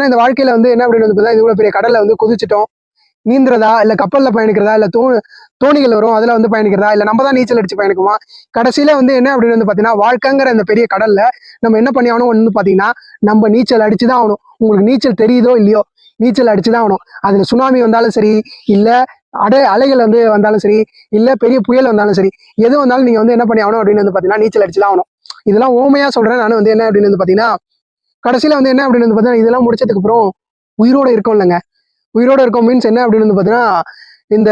இந்த வாழ்க்கையில வந்து என்ன அப்படின்னு வந்து பார்த்தா இவ்வளவு பெரிய கடல்ல வந்து குதிச்சிட்டோம். நீந்துறதா இல்ல கப்பல்ல பயணிக்கிறதா இல்ல தோணிகள் வரும் அதுல வந்து பயணிக்கிறதா இல்ல நம்ம தான் நீச்சல் அடிச்சு பயணிக்குமா? கடைசியில வந்து என்ன அப்படின்னு வந்து பாத்தீங்கன்னா வாழ்க்கைங்கிற இந்த பெரிய கடல்ல நம்ம என்ன பண்ணி ஆகணும் வந்து பாத்தீங்கன்னா நம்ம நீச்சல் அடிச்சுதான் ஆகணும். உங்களுக்கு நீச்சல் தெரியுதோ இல்லையோ நீச்சல் அடிச்சுதான் ஆகணும். அதுல சுனாமி வந்தாலும் சரி, இல்ல அலைகள் வந்து வந்தாலும் சரி, இல்ல பெரிய புயல் வந்தாலும் சரி, எது வந்தாலும் நீங்க வந்து என்ன பண்ணி ஆகணும் அப்படின்னு வந்து பாத்தீங்கன்னா நீச்சல் அடிச்சுதான் ஆகணும். இதெல்லாம் ஓமையா சொல்றேன். நானும் வந்து என்ன அப்படின்னு வந்து பாத்தீங்கன்னா கடைசியில வந்து என்ன அப்படின்னு வந்து பாத்தீங்கன்னா இதெல்லாம் முடிச்சதுக்கு அப்புறம் உயிரோட இருக்கும் இல்லைங்க. உயிரோட இருக்கும் மீன்ஸ் என்ன அப்படின்னு வந்து பாத்தீங்கன்னா இந்த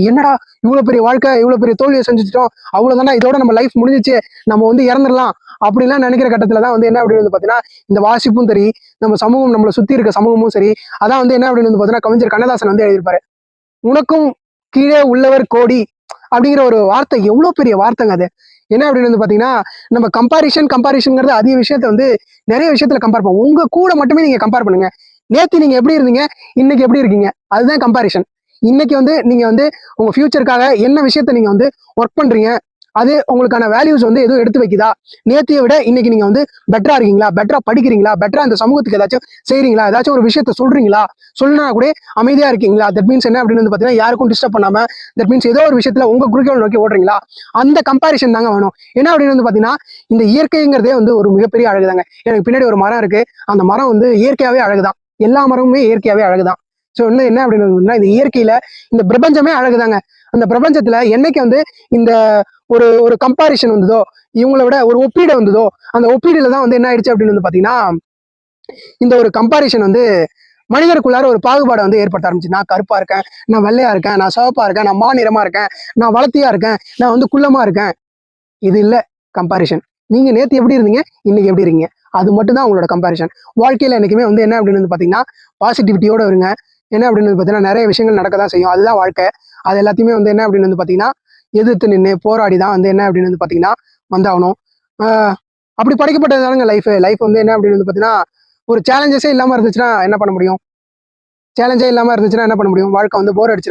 என்னடா இவ்வளவு பெரிய வாழ்க்கை இவ்வளவு பெரிய தோல்வியை செஞ்சுட்டோம், அவ்வளவுதானா இதோட நம்ம லைஃப் முடிஞ்சிச்சு, நம்ம வந்து இறந்துடலாம் அப்படிலாம் நினைக்கிற கட்டத்துலதான் வந்து என்ன அப்படின்னு வந்து பாத்தீங்கன்னா இந்த வாசிப்பும் சரி, நம்ம சமூகம் நம்மளை சுத்தி இருக்க சமூகமும் சரி, அதான் வந்து என்ன அப்படின்னு வந்து பாத்தீங்கன்னா கவிஞர் கண்ணதாசன் வந்து எழுதியிருப்பாரு. உனக்கும் கீழே உள்ளவர் கோடி அப்படிங்கிற ஒரு வார்த்தை எவ்வளவு பெரிய வார்த்தைங்க அது. என்ன அப்படின்னு வந்து பாத்தீங்கன்னா நம்ம கம்பாரிஷன்ங்கிறது அதிக விஷயத்த வந்து நிறைய விஷயத்துல கம்பேர் பண்ணுவோம். உங்க கூட மட்டுமே நீங்க கம்பேர் பண்ணுங்க. நேத்து நீங்க எப்படி இருந்தீங்க, இன்னைக்கு எப்படி இருக்கீங்க, அதுதான் கம்பாரிஷன். இன்னைக்கு வந்து நீங்க வந்து உங்க ஃபியூச்சருக்காக என்ன விஷயத்த நீங்க வந்து ஒர்க் பண்றீங்க, அது உங்களுக்கான வேல்யூஸ் வந்து எதுவும் எடுத்து வைக்குதா? நேத்தியை விட இன்னைக்கு நீங்க வந்து பெட்டரா இருக்கீங்களா, பெட்டரா படிக்கிறீங்களா, பெட்டரா இந்த சமூகத்துக்கு ஏதாச்சும் செய்றீங்களா, ஏதாச்சும் ஒரு விஷயத்த சொல்றீங்களா, சொல்லனா கூட அமைதியா இருக்கீங்களா? தட் மீன்ஸ் என்ன அப்படின்னு வந்து பாத்தீங்கன்னா யாருக்கும் டிஸ்டர்ப் பண்ணாம, தட் மீன்ஸ் ஏதோ ஒரு விஷயத்துல உங்க குறிக்கோள் நோக்கி ஓடுறீங்களா? அந்த கம்பாரிஷன் தாங்க வேணும். என்ன அப்படின்னு வந்து பாத்தீங்கன்னா இந்த இயற்கைங்கிறதே வந்து ஒரு மிகப்பெரிய அழகுதாங்க. எனக்கு பின்னாடி ஒரு மரம் இருக்கு. அந்த மரம் வந்து இயற்கையாவே அழகுதான். எல்லா மரமுமே இயற்கையாவே அழகுதான். சோ இன்னும் என்ன அப்படின்னு இந்த இயற்கையில இந்த பிரபஞ்சமே அழகுதாங்க. அந்த பிரபஞ்சத்துல என்னைக்கு வந்து இந்த ஒரு ஒரு கம்பாரிஷன் வந்ததோ, இவங்களை விட ஒரு ஒப்பீடு வந்ததோ, அந்த ஒப்பீடுல தான் வந்து என்ன ஆயிடுச்சு அப்படின்னு வந்து பாத்தீங்கன்னா இந்த ஒரு கம்பாரிஷன் வந்து மனிதருக்குள்ளார ஒரு பாகுபாடை வந்து ஏற்படுத்த ஆரம்பிச்சு. நான் கருப்பா இருக்கேன், நான் வெள்ளையா இருக்கேன், நான் சிவப்பா இருக்கேன், நான் மாநிறமா இருக்கேன், நான் வளர்த்தியா இருக்கேன், நான் வந்து குள்ளமா இருக்கேன். இது இல்ல கம்பாரிஷன். நீங்க நேத்து எப்படி இருந்தீங்க, இன்னைக்கு எப்படி இருக்கீங்க, அது மட்டும் தான் உங்களோட கம்பாரிஷன். வாழ்க்கையில என்னைக்குமே வந்து என்ன அப்படின்னு வந்து பாத்தீங்கன்னா பாசிட்டிவிட்டியோட இருங்க. என்ன அப்படின்னு வந்து பாத்தீங்கன்னா நிறைய விஷயங்கள் நடக்க தான் செய்யும். அதுதான் வாழ்க்கை. அது எல்லாத்தையுமே வந்து என்ன அப்படின்னு வந்து பாத்தீங்கன்னா எதிர்த்து நின்று போராடி தான் வந்து என்ன அப்படின்னு வந்து பாத்தீங்கன்னா வந்தாகணும். ஆஹ் அப்படி படைக்கப்பட்டதுதானுங்க லைஃப். லைஃப் வந்து என்ன அப்படின்னு வந்து பாத்தீங்கன்னா ஒரு சேலஞ்சஸே இல்லாம இருந்துச்சுன்னா என்ன பண்ண முடியும்? சேலஞ்சே இல்லாம இருந்துச்சுன்னா என்ன பண்ண முடியும்? வாழ்க்கை வந்து போர் அடிச்சிடும்.